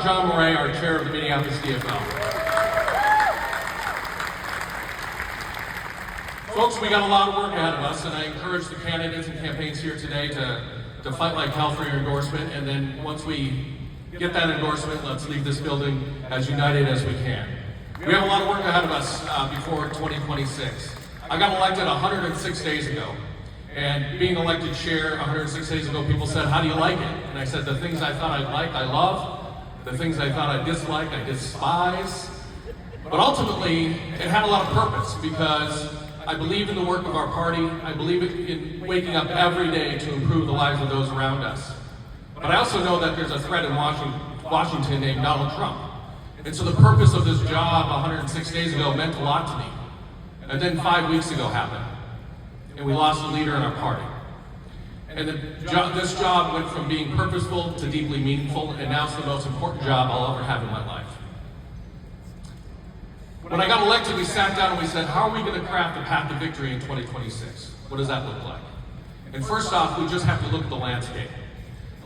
John Murray, our chair of the Minneapolis DFL. Folks, we got a lot of work ahead of us, and I encourage the candidates and campaigns here today to fight like hell for your endorsement, and then once we get that endorsement, let's leave this building as united as we can. We have a lot of work ahead of us before 2026. I got elected 106 days ago, and being elected chair 106 days ago, people said, how do you like it? And I said, the things I thought I'd like, I love. The things I thought I'd dislike, I despise. But ultimately, it had a lot of purpose because I believe in the work of our party. I believe in waking up every day to improve the lives of those around us. But I also know that there's a threat in Washington named Donald Trump. And so the purpose of this job 106 days ago meant a lot to me. And then 5 weeks ago happened, and we lost a leader in our party. And this job went from being purposeful to deeply meaningful, and now it's the most important job I'll ever have in my life. When I got elected, we sat down and we said, how are we going to craft a path to victory in 2026? What does that look like? And first off, we just have to look at the landscape.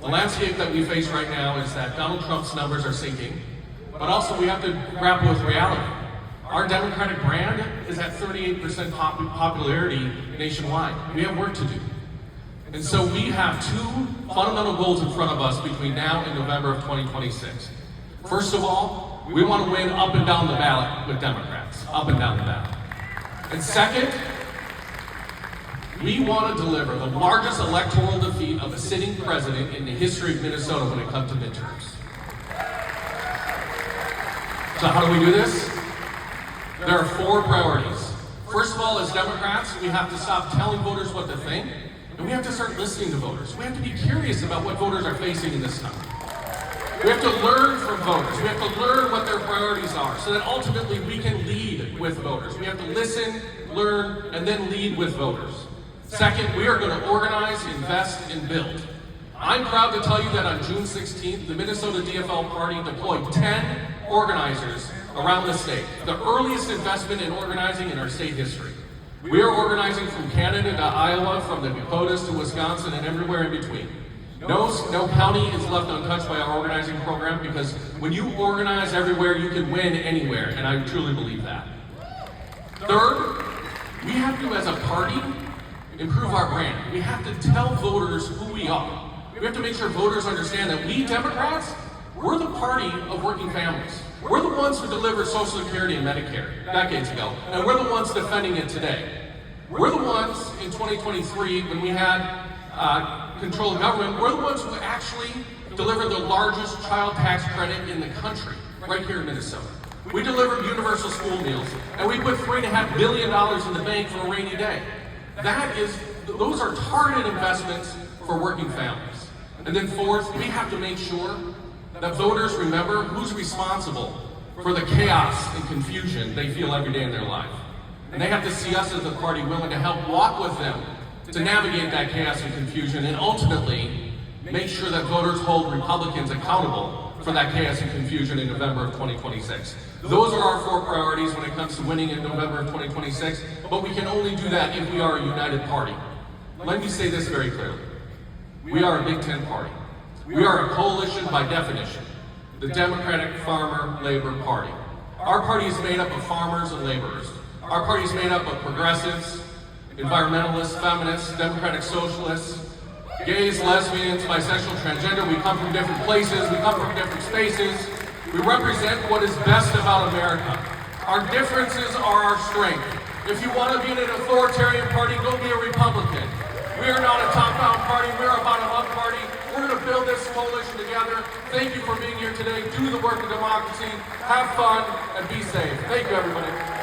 The landscape that we face right now is that Donald Trump's numbers are sinking, but also we have to grapple with reality. Our Democratic brand is at 38% popularity nationwide. We have work to do. And so we have two fundamental goals in front of us between now and November of 2026. First of all, we want to win up and down the ballot with Democrats, up and down the ballot. And second, we want to deliver the largest electoral defeat of a sitting president in the history of Minnesota when it comes to midterms. So how do we do this? There are four priorities. First of all, as Democrats, we have to stop telling voters what to think, and we have to start listening to voters. We have to be curious about what voters are facing in this time. We have to learn from voters. We have to learn what their priorities are so that ultimately we can lead with voters. We have to listen, learn, and then lead with voters. Second, we are going to organize, invest, and build. I'm proud to tell you that on June 16th, the Minnesota DFL party deployed 10 organizers around the state, the earliest investment in organizing in our state history. We are organizing from Canada to Iowa, from the Dakotas to Wisconsin, and everywhere in between. No county is left untouched by our organizing program because when you organize everywhere, you can win anywhere, and I truly believe that. Third, we have to, as a party, improve our brand. We have to tell voters who we are. We have to make sure voters understand that we Democrats, we're the party of working families. We're the ones who delivered Social Security and Medicare decades ago, and we're the ones defending it today. We're the ones in 2023, when we had control of government, we're the ones who actually delivered the largest child tax credit in the country, right here in Minnesota. We delivered universal school meals, and we put $3.5 billion in the bank for a rainy day. Those are targeted investments for working families. And then fourth, we have to make sure that voters remember who's responsible for the chaos and confusion they feel every day in their life. And they have to see us as a party willing to help walk with them to navigate that chaos and confusion, and ultimately make sure that voters hold Republicans accountable for that chaos and confusion in November of 2026. Those are our four priorities when it comes to winning in November of 2026, but we can only do that if we are a united party. Let me say this very clearly. We are a Big Ten party. We are a coalition by definition, the Democratic Farmer Labor Party. Our party is made up of farmers and laborers. Our party is made up of progressives, environmentalists, feminists, democratic socialists, gays, lesbians, bisexual, transgender. We come from different places, we come from different spaces. We represent what is best about America. Our differences are our strength. If you want to be in an authoritarian party, go be a Republican. We are not a top-down party, we're a bottom-up party. We're going to build this coalition together. Thank you for being here today. Do the work of democracy, have fun, and be safe. Thank you, everybody.